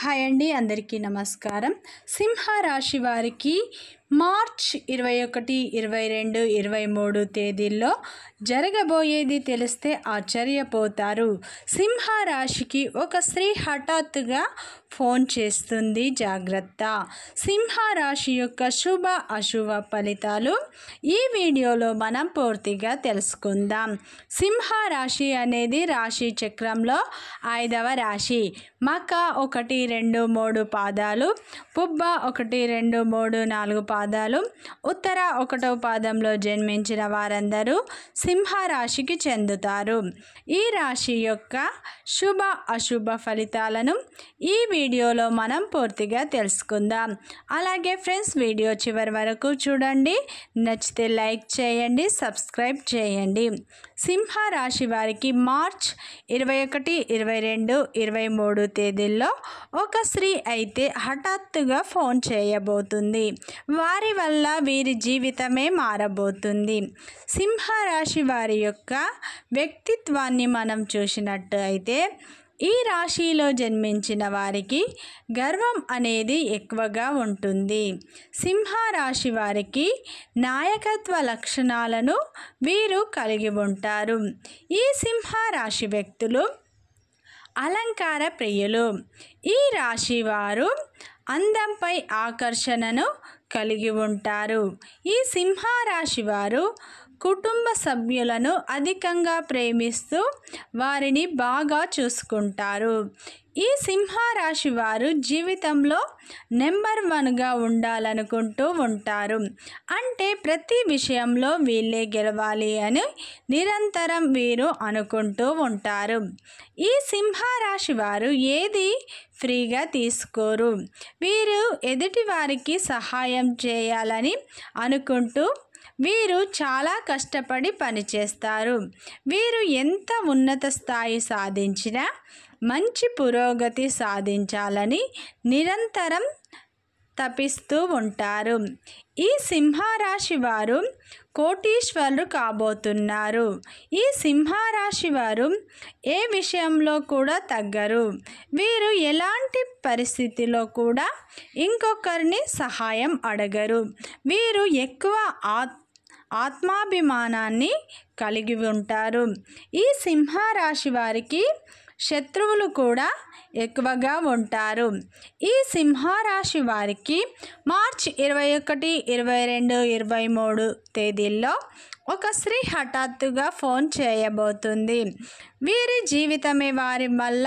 Hi అండి, అందరికీ నమస్కారం. సింహ రాశి వారికి మార్చ్ 21, 22, 23 తేదీల్లో జరగబోయేది తెలిస్తే ఆశ్చర్యపోతారు. సింహ రాశికి ఒక స్త్రీ హఠాత్తుగా ఫోన్ చేస్తుంది, జాగ్రత్త. సింహ రాశి యొక్క శుభ అశుభ ఫలితాలు ఈ వీడియోలో మనం పూర్తిగా తెలుసుకుందాం. సింహ రాశి అనేది రాశి చక్రంలో 5వ రాశి. మక 1, 2, 3 పాదాలు, పుబ్బ 1, 2, 3, 4 పాదాలు, ఉత్తర 1వ పాదంలో జన్మించిన వారందరూ సింహ రాశికి చెందుతారు. ఈ రాశి యొక్క శుభ అశుభ ఫలితాలను ఈ వీడియోలో మనం పూర్తిగా తెలుసుకుందాం. అలాగే ఫ్రెండ్స్, వీడియో చివరి వరకు చూడండి. నచ్చితే లైక్ చేయండి, సబ్స్క్రైబ్ చేయండి. సింహ రాశి వారికి మార్చ్ 21, 22, 23 తేదీల్లో ఒక స్త్రీ అయితే హఠాత్తుగా ఫోన్ చేయబోతుంది. వారి వల్ల వీరి జీవితమే మారబోతుంది. సింహ రాశి వారి యొక్క వ్యక్తిత్వాన్ని మనం చూసినట్టు అయితే ఈ రాశిలో జన్మించిన వారికి గర్వం అనేది ఎక్కువగా ఉంటుంది. సింహ రాశి వారికి నాయకత్వ లక్షణాలను వీరు కలిగి ఉంటారు. ఈ సింహ రాశి వ్యక్తులు అలంకార ప్రియులు. ఈ రాశి వారు అందంపై ఆకర్షణను కలిగి ఉంటారు. ఈ సింహ రాశి వారు కుటుంబ సభ్యులను అధికంగా ప్రేమిస్తూ వారిని బాగా చూసుకుంటారు. ఈ సింహ రాశి వారు జీవితంలో నెంబర్ 1గా ఉండాలనుకుంటూ ఉంటారు. అంటే ప్రతి విషయంలో వీళ్ళే గెలవాలి అని నిరంతరం వీరు అనుకుంటూ ఉంటారు. ఈ సింహ రాశి వారు ఏది ఫ్రీగా తీసుకోరు. వీరు ఎదుటి వారికి సహాయం చేయాలని అనుకుంటూ వీరు చాలా కష్టపడి పనిచేస్తారు. వీరు ఎంత ఉన్నత స్థాయి సాధించినా మంచి పురోగతి సాధించాలని నిరంతరం తపిస్తూ ఉంటారు. ఈ సింహ రాశి వారు కోటీశ్వరులు కాబోతున్నారు. ఈ సింహ రాశి వారు ఏ విషయంలో కూడా తగ్గరు. వీరు ఎలాంటి పరిస్థితిలో కూడా ఇంకొకరిని సహాయం అడగరు. వీరు ఎక్కువ ఆత్మాభిమానాన్ని కలిగి ఉంటారు. ఈ సింహ రాశి వారికి శత్రువులు కూడా ఎక్కువగా ఉంటారు. ఈ సింహ రాశి వారికి మార్చ్ 21, 22, 23 తేదీల్లో ఒక స్త్రీ హఠాత్తుగా ఫోన్ చేయబోతుంది. వీరి జీవితమే వారి వల్ల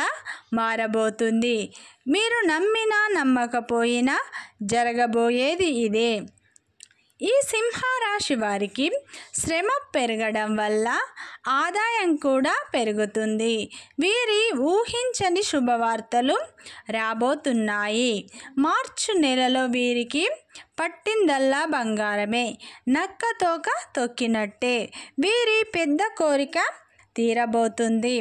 మారబోతుంది. మీరు నమ్మినా నమ్మకపోయినా జరగబోయేది ఇదే. ఈ సింహ రాశి వారికి శ్రమ పెరగడం వల్ల ఆదాయం కూడా పెరుగుతుంది. వీరి ఊహించని శుభవార్తలు రాబోతున్నాయి. మార్చి నెలలో వీరికి పట్టిందల్లా బంగారమే, నక్క తోక తొక్కినట్టే. వీరి పెద్ద కోరిక తీరబోతుంది.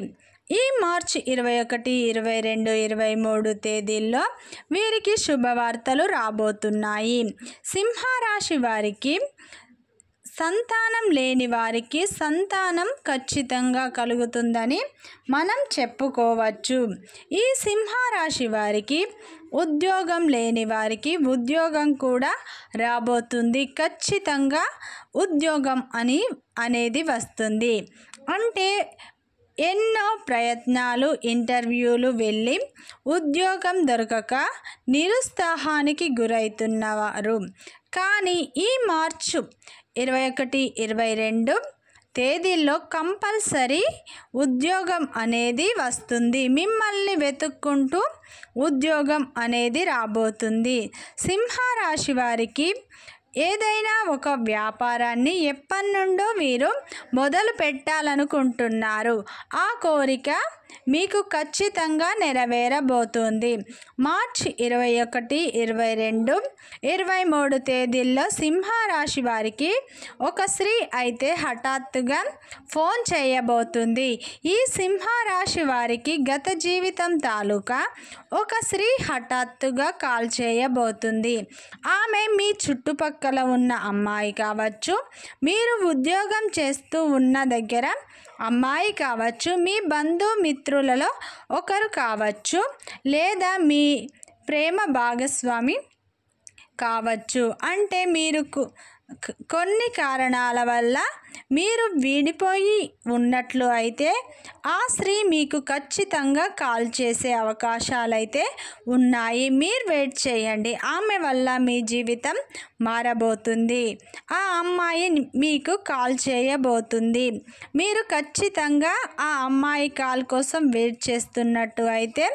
ఈ మార్చి 21, 22, 23 తేదీల్లో వీరికి శుభవార్తలు రాబోతున్నాయి. సింహ రాశి వారికి సంతానం లేని వారికి సంతానం ఖచ్చితంగా కలుగుతుందని మనం చెప్పుకోవచ్చు. ఈ సింహ రాశి వారికి ఉద్యోగం లేని వారికి ఉద్యోగం కూడా రాబోతుంది. ఖచ్చితంగా ఉద్యోగం అనేది వస్తుంది. అంటే ఎన్నో ప్రయత్నాలు, ఇంటర్వ్యూలు వెళ్ళి ఉద్యోగం దొరకక నిరుత్సాహానికి గురవుతున్నవారు కానీ ఈ మార్చి 21, 22 తేదీల్లో కంపల్సరీ ఉద్యోగం అనేది వస్తుంది. మిమ్మల్ని వెతుక్కుంటూ ఉద్యోగం అనేది రాబోతుంది. సింహ రాశి వారికి ఏదైనా ఒక వ్యాపారాన్ని ఎప్పటి నుండో వీరు మొదలు పెట్టాలనుకుంటున్నారు. ఆ కోరిక మీకు ఖచ్చితంగా నెరవేరబోతుంది. మార్చి 21, 22, 23 తేదీల్లో సింహ రాశి వారికి ఒక స్త్రీ అయితే హఠాత్తుగా ఫోన్ చేయబోతుంది. ఈ సింహ రాశి వారికి గత జీవితం తాలూకా ఒక స్త్రీ హఠాత్తుగా కాల్ చేయబోతుంది. ఆమె మీ చుట్టుపక్కల ఉన్న అమ్మాయి కావచ్చు, మీరు ఉద్యోగం చేస్తూ ఉన్న దగ్గర అమ్మాయి కావచ్చు, మీ బంధుమిత్రులలో ఒకరు కావచ్చు, లేదా మీ ప్రేమ భాగస్వామి కావచ్చు. అంటే మీరు కొన్ని కారణాల వల్ల మీరు విడిపోయి ఉన్నట్లు అయితే ఆ స్త్రీ మీకు ఖచ్చితంగా కాల్ చేసే అవకాశాలు అయితే ఉన్నాయి. మీరు వెయిట్ చేయండి. ఆమె వల్ల మీ జీవితం మారబోతుంది. ఆ అమ్మాయి మీకు కాల్ చేయబోతుంది. మీరు ఖచ్చితంగా ఆ అమ్మాయి కాల్ కోసం వెయిట్ చేస్తున్నట్టు అయితే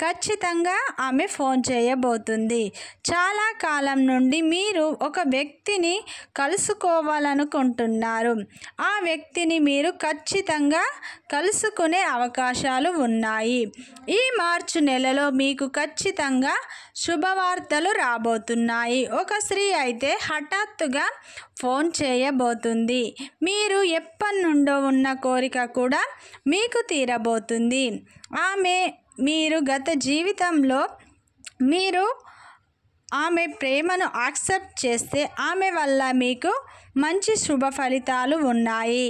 ఖచ్చితంగా ఆమె ఫోన్ చేయబోతుంది. చాలా కాలం నుండి మీరు ఒక వ్యక్తిని కలుసుకోవాలనుకుంటున్నారు. ఆ వ్యక్తిని మీరు ఖచ్చితంగా కలుసుకునే అవకాశాలు ఉన్నాయి. ఈ మార్చి నెలలో మీకు ఖచ్చితంగా శుభవార్తలు రాబోతున్నాయి. ఒక స్త్రీ అయితే హఠాత్తుగా ఫోన్ చేయబోతుంది. మీరు ఎప్పటి నుండో ఉన్న కోరిక కూడా మీకు తీరబోతుంది. మీరు గత జీవితంలో మీరు ఆమె ప్రేమను యాక్సెప్ట్ చేస్తే ఆమె వల్ల మీకు మంచి శుభ ఫలితాలు ఉన్నాయి.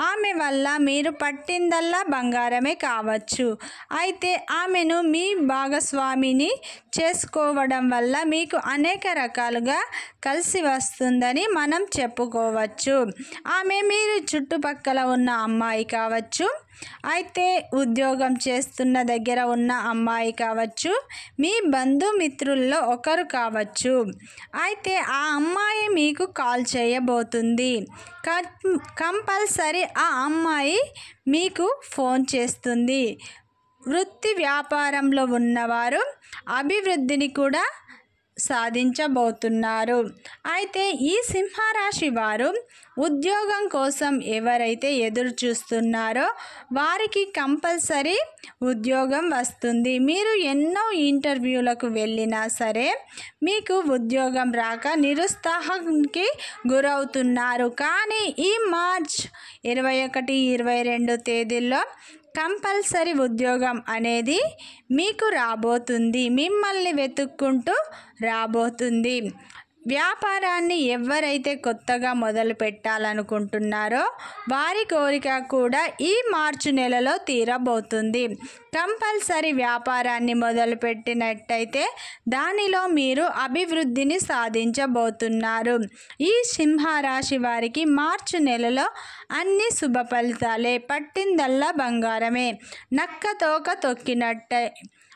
ఆమె వల్ల మీరు పట్టిందల్లా బంగారమే కావచ్చు. అయితే ఆమెను మీ భాగస్వామిని చేసుకోవడం వల్ల మీకు అనేక రకాలుగా కలిసి వస్తుందని మనం చెప్పుకోవచ్చు. ఆమె మీరు చుట్టుపక్కల ఉన్న అమ్మాయి కావచ్చు, అయితే ఉద్యోగం చేస్తున్న దగ్గర ఉన్న అమ్మాయి కావచ్చు, మీ బంధుమిత్రుల్లో ఒకరు కావచ్చు. అయితే ఆ అమ్మాయి మీకు కాల్ చేయబోతుంది. కంపల్సరీ ఆ అమ్మాయి మీకు ఫోన్ చేస్తుంది. వృత్తి వ్యాపారంలో ఉన్నవారు అభివృద్ధిని కూడా సాధించబోతున్నారు. అయితే ఈ సింహరాశి వారు ఉద్యోగం కోసం ఎవరైతే ఎదురు చూస్తున్నారో వారికి కంపల్సరీ ఉద్యోగం వస్తుంది. మీరు ఎన్నో ఇంటర్వ్యూలకు వెళ్ళినా సరే మీకు ఉద్యోగం రాక నిరుత్సాహానికి గురవుతున్నారు. కానీ ఈ మార్చ్ 21, 22 తేదీల్లో కంపల్సరీ ఉద్యోగం అనేది మీకు రాబోతుంది. మిమ్మల్ని వెతుక్కుంటూ రాబోతుంది. వ్యాపారాన్ని ఎవరైతే కొత్తగా మొదలు పెట్టాలనుకుంటున్నారో వారి కోరిక కూడా ఈ మార్చి నెలలో తీరబోతుంది. కంపల్సరీ వ్యాపారాన్ని మొదలుపెట్టినట్టయితే దానిలో మీరు అభివృద్ధిని సాధించబోతున్నారు. ఈ సింహరాశి వారికి మార్చి నెలలో అన్ని శుభ ఫలితాలే. పట్టిందల్లా బంగారమే. నక్క తోక తొక్కినట్టే.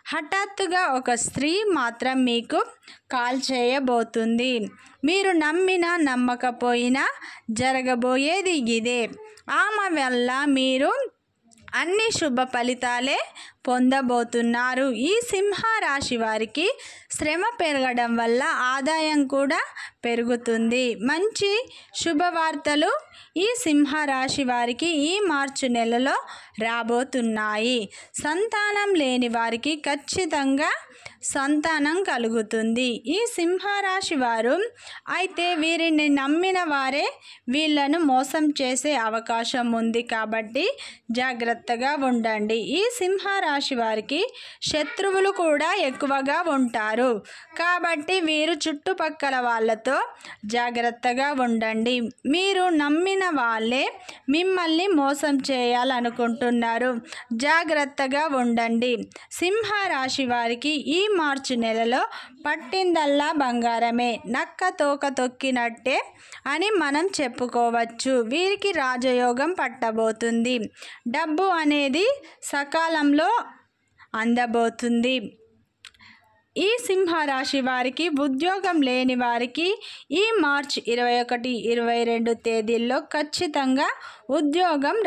హఠాత్తుగా ఒక స్త్రీ మాత్రం మీకు కాల్ చేయబోతుంది. మీరు నమ్మినా నమ్మకపోయినా జరగబోయేది ఇదే. ఆమె వల్ల మీరు అన్ని శుభ ఫలితాలే పొందబోతున్నారు. ఈ సింహరాశి వారికి శ్రమ పెరగడం వల్ల ఆదాయం కూడా పెరుగుతుంది. మంచి శుభవార్తలు ఈ సింహరాశి వారికి ఈ మార్చి నెలలో రాబోతున్నాయి. సంతానం లేని వారికి ఖచ్చితంగా సంతానం కలుగుతుంది. ఈ సింహరాశి వారు అయితే వీరిని నమ్మిన వారే వీళ్ళను మోసం చేసే అవకాశం ఉంది కాబట్టి జాగ్రత్తగా ఉండండి. ఈ సింహరాశి వారికి శత్రువులు కూడా ఎక్కువగా ఉంటారు కాబట్టి వీరు చుట్టుపక్కల వాళ్ళతో జాగ్రత్తగా ఉండండి. మీరు నమ్మిన వాళ్ళే మిమ్మల్ని మోసం చేయాలనుకుంటున్నారు. జాగ్రత్తగా ఉండండి. సింహరాశి వారికి ఈ మార్చి నెలలో పట్టిందల్లా బంగారమే. నక్క తోక తొక్కినట్టే అని మనం చెప్పుకోవచ్చు. వీరికి రాజయోగం పట్టబోతుంది. డబ్బు అనేది సకాలంలో అందబోతుంది. ఈ సింహరాశి వారికి ఉద్యోగం లేని వారికి ఈ మార్చి 21, 22 తేదీల్లో ఖచ్చితంగా ఉద్యోగం